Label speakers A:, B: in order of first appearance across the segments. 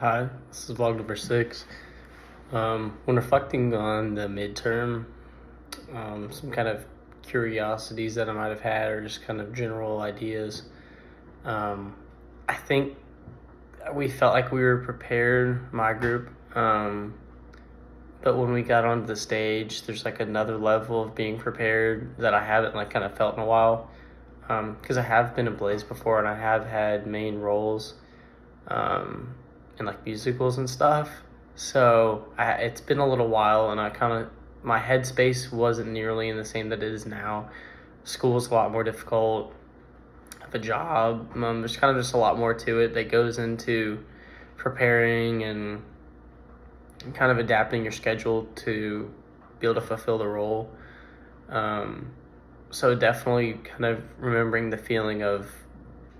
A: Hi, this is vlog number 6. When reflecting on the midterm, some kind of curiosities that I might have had, or just kind of general ideas. Um, I think we felt like we were prepared, my group, but when we got onto the stage, there's like another level of being prepared that I haven't like kind of felt in a while. Because I have been in plays before and I have had main roles. Um, in like musicals and stuff. So it's been a little while, and I kind of my headspace wasn't nearly in the same that it is now. School's a lot more difficult. I have a job. There's kind of just a lot more to it that goes into preparing and kind of adapting your schedule to be able to fulfill the role. Um, so definitely kind of remembering the feeling of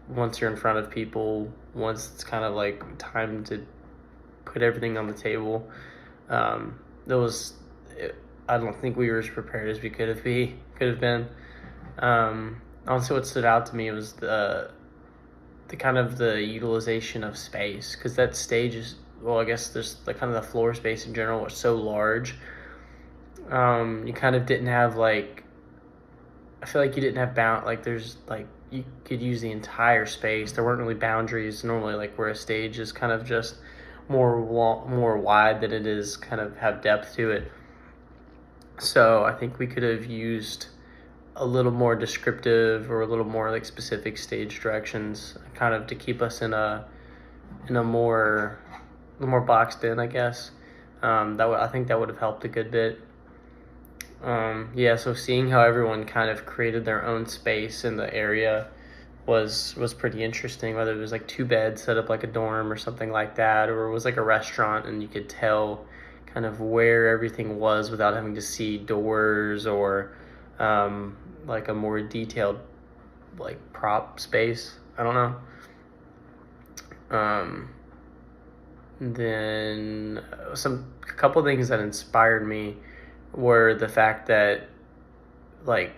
A: once you're in front of people, once it's kind of like time to put everything on the table. There was, I don't think we were as prepared as we could have been. Honestly, what stood out to me was the kind of the utilization of space, because that stage is, well, I guess there's the kind of the floor space in general was so large. You kind of didn't have like, I feel like you didn't have like there's like you could use the entire space. There weren't really boundaries normally, like where a stage is kind of just more wide than it is kind of have depth to it. So I think we could have used a little more descriptive or a little more like specific stage directions, kind of to keep us in a more boxed in, I guess. I think that would have helped a good bit. Yeah, so seeing how everyone kind of created their own space in the area was pretty interesting. Whether it was like two beds set up like a dorm or something like that, or it was like a restaurant and you could tell kind of where everything was without having to see doors or like a more detailed like prop space. I don't know. Um, then a couple things that inspired me were the fact that like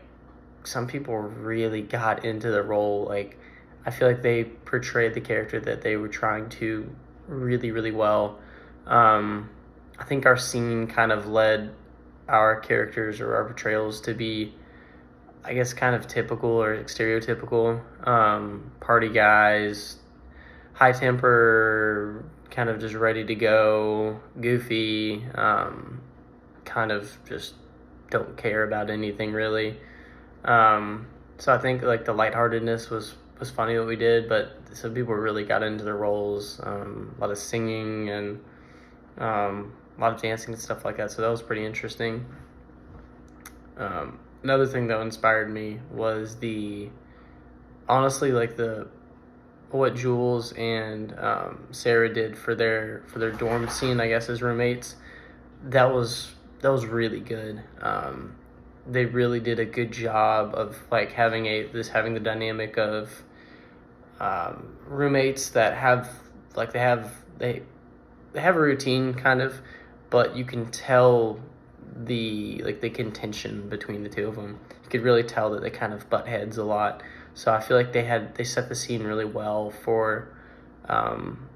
A: some people really got into the role. Like I feel like they portrayed the character that they were trying to really, really well. Um, I think our scene kind of led our characters or our portrayals to be, I guess, kind of typical or stereotypical party guys, high temper, kind of just ready to go, goofy, kind of just don't care about anything really. So I think like the lightheartedness was funny what we did, but some people really got into their roles. A lot of singing and a lot of dancing and stuff like that. So that was pretty interesting. Another thing that inspired me was the honestly like the what Jules and Sarah did for their dorm scene, I guess, as roommates. That was really good. They really did a good job of like having the dynamic of roommates that have like they have a routine kind of, but you can tell the contention between the two of them. You could really tell that they kind of butt heads a lot. So I feel like they set the scene really well for um,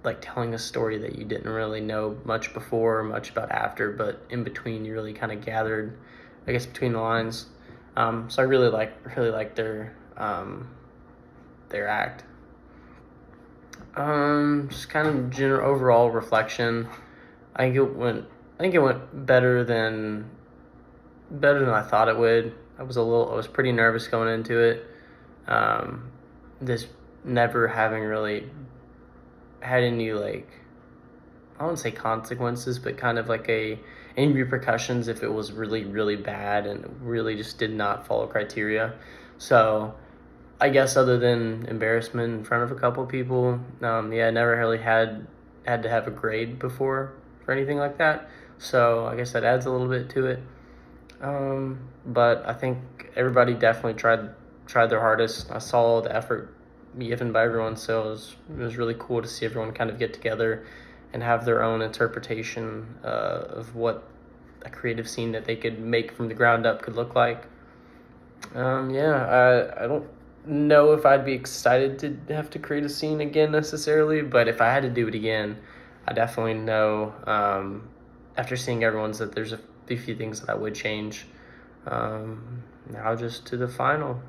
A: like telling a story that you didn't really know much before or much about after, but in between you really kind of gathered, I guess, between the lines. So I really like their act. Just kind of general overall reflection. I think it went better than I thought it would. I was pretty nervous going into it. Um, this never having really had any like, I wouldn't say consequences, but kind of like any repercussions if it was really, really bad and really just did not follow criteria. So I guess other than embarrassment in front of a couple people, yeah, I never really had to have a grade before for anything like that. So I guess that adds a little bit to it. But I think everybody definitely tried their hardest. I saw the effort given by everyone, so it was really cool to see everyone kind of get together and have their own interpretation of what a creative scene that they could make from the ground up could look like. Yeah, I don't know if I'd be excited to have to create a scene again necessarily, but if I had to do it again, I definitely know after seeing everyone's that there's a few things that I would change. Now just to the final.